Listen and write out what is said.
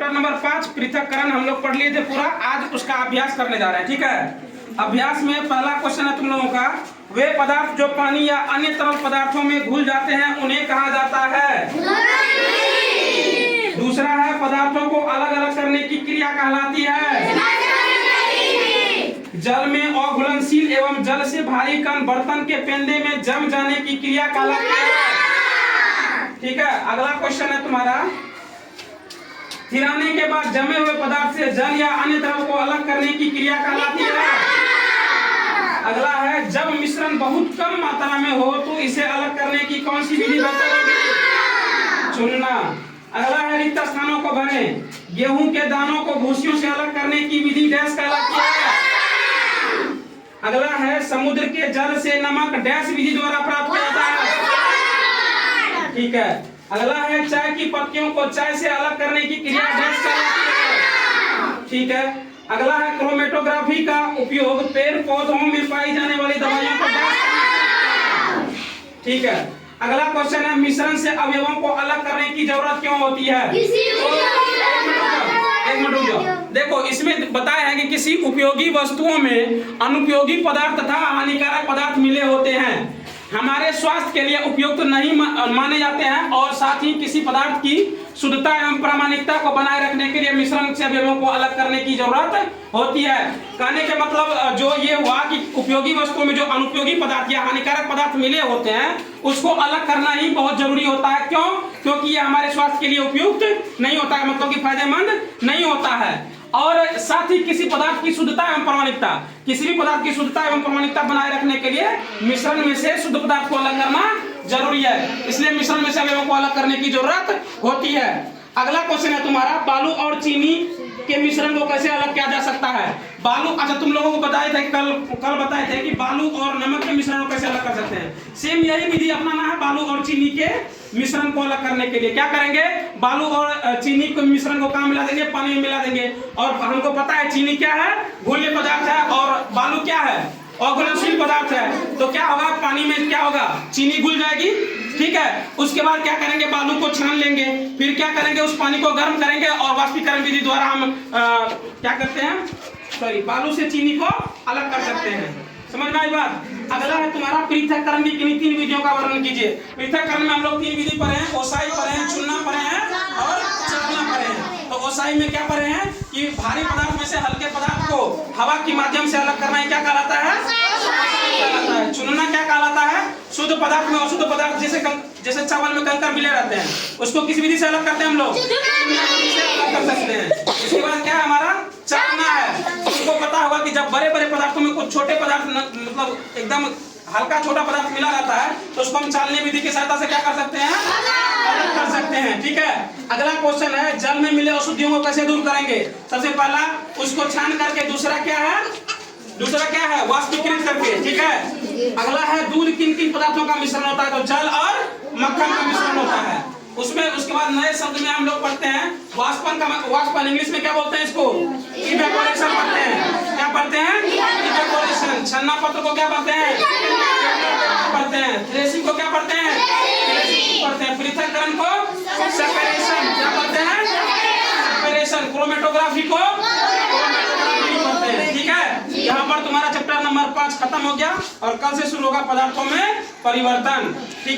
Chapter number 5 पृथक्करण हम लोग पढ़ लिए थे पूरा। आज उसका अभ्यास करने जा रहे हैं, ठीक है। अभ्यास में पहला क्वेश्चन है तुम लोगों का, वे पदार्थ जो पानी या अन्य तरल पदार्थों में घुल जाते हैं उन्हें कहा जाता है? दूसरा है, पदार्थों को अलग अलग करने की क्रिया कहलाती है? जल में अघुलनशील एवं जल से भारी कण बर्तन के पेंदे में जम जाने की क्रिया कहलाती है, ठीक है। अगला क्वेश्चन है तुम्हारा, फिराने के बाद जमे हुए पदार्थ से जल या अन्य द्रव को अलग करने की क्रिया कहलाती है? अगला है, जब मिश्रण बहुत कम मात्रा में हो तो इसे अलग करने की कौन सी विधि बेहतर होगी? चुनना। अगला है, रिक्त स्थानों को भरें। गेहूं के दानों को भूसियों से अलग करने की विधि डैश कहलाती है? अगला है, समुद्र के जल से नमक डैश विधि द्वारा प्राप्त किया जाता है, ठीक है। अगला है, चाय की पत्तियों को चाय से अलग करने की क्रिया डैश कहलाती है, ठीक है। अगला है, क्रोमेटोग्राफी का उपयोग पेड़ पौधों में पाई जाने वाली दवाइयों को डैश, ठीक है। अगला क्वेश्चन है, मिश्रण से अवयवों को अलग करने की जरूरत क्यों होती है? एक मिनट रुक जाओ। देखो, इसमें बताया है कि किसी उपयोगी वस्तुओं में अनुपयोगी पदार्थ तथा हानिकारक पदार्थ मिले होते हैं, हमारे स्वास्थ्य के लिए उपयुक्त नहीं माने जाते हैं, और साथ ही किसी पदार्थ की शुद्धता एवं प्रामाणिकता को बनाए रखने के लिए मिश्रण से अवयवों को अलग करने की जरूरत होती है। कहने के मतलब जो ये हुआ कि उपयोगी वस्तुओं में जो अनुपयोगी पदार्थ या हानिकारक पदार्थ मिले होते हैं उसको अलग करना ही बहुत जरूरी होता है। क्यों? क्योंकि ये हमारे स्वास्थ्य के लिए उपयुक्त नहीं होता है, मतलब कि फायदेमंद नहीं होता है। और साथ ही किसी पदार्थ की शुद्धता एवं प्रामाणिकता, किसी भी पदार्थ की शुद्धता एवं प्रामाणिकता बनाए रखने के लिए मिश्रण में से शुद्ध पदार्थ को अलग करना जरूरी है, इसलिए मिश्रण में से अवयवों को अलग करने की जरूरत होती है। अगला क्वेश्चन है तुम्हारा, बालू और चीनी के मिश्रण को कैसे अलग किया जा सकता है? बालू, अच्छा तुम लोगों को बताए थे कल बताए थे कि बालू और नमक के मिश्रण को कैसे अलग कर सकते हैं। सेम यही विधि अपनाना है बालू और चीनी के मिश्रण को अलग करने के लिए। क्या करेंगे? बालू और चीनी के मिश्रण को कहाँ मिला देंगे? पानी में मिला देंगे। और हमको पता है चीनी क्या है? घुलनीय पदार्थ है, और बालू क्या है? अघुलनशील पदार्थ है। तो क्या होगा? पानी में क्या होगा? चीनी घुल जाएगी, ठीक है। उसके बाद क्या करेंगे? बालू को छान लेंगे, फिर क्या करेंगे? उस पानी को गर्म करेंगे और वाष्पीकरण विधि द्वारा हम क्या करते हैं? सॉरी, बालू से चीनी को अलग कर सकते हैं। समझ में आई बात? अगला है तुम्हारा, पृथक्करण की किन्हीं 3 विधियों का वर्णन कीजिए। पृथक्करण में हम लोग 3 विधि पढ़े हैं, ओसाई पढ़े हैं, चुनना पढ़े हैं और चालना पढ़े हैं। तो ओसाई में क्या पढ़े हैं कि भारी पदार्थ में से हल्के पदार्थ को हवा के माध्यम से अलग करना क्या कहलाता है? कहलाता है। चुनना क्या कहलाता है? शुद्ध पदार्थ में अशुद्ध पदार्थ, जैसे चावल में कंकर मिले रहते हैं, उसको किस विधि से अलग करते हैं हम लोग? अलग कर सकते हैं। इसके बाद क्या है हमारा? चालना है। तुमको पता होगा कि जब बड़े बड़े पदार्थों में कुछ छोटे पदार्थ मतलब एकदम हल्का छोटा पदार्थ मिला रहता है तो उसको हम चालने विधि की सहायता से क्या कर सकते हैं? अलग कर सकते हैं, ठीक है। अगला क्वेश्चन है, जल में मिले अशुद्धियों को कैसे दूर करेंगे? सबसे पहला उसको छान करके, दूसरा क्या है? वाष्पीकृत करके, ठीक है। अगला है, दूध किन किन पदार्थों का मिश्रण होता है? तो जल और मक्खन का मिश्रण होता है उसमें। उसके बाद नए शब्द में हम लोग पढ़ते हैं वाष्पन, इंग्लिश में क्या बोलते हैं इसको? इवेपोरेशन पढ़ते हैं। क्या पढ़ते हैं? इवेपोरेशन। छन्ना पत्र को क्या पढ़ते हैं? पढ़ते हैं। थ्रेसिंग को क्या पढ़ते हैं? पढ़ते हैं। पृथक्करण को सेपरेशन क्या पढ़ते हैं? सेपरेशन। क्रोमेटोग्राफी को पढ़ते हैं, ठीक है। यहाँ पर तुम्हारा चैप्टर नंबर 5 खत्म हो गया और कल से शुरू होगा पदार्थों में परिवर्तन, ठीक।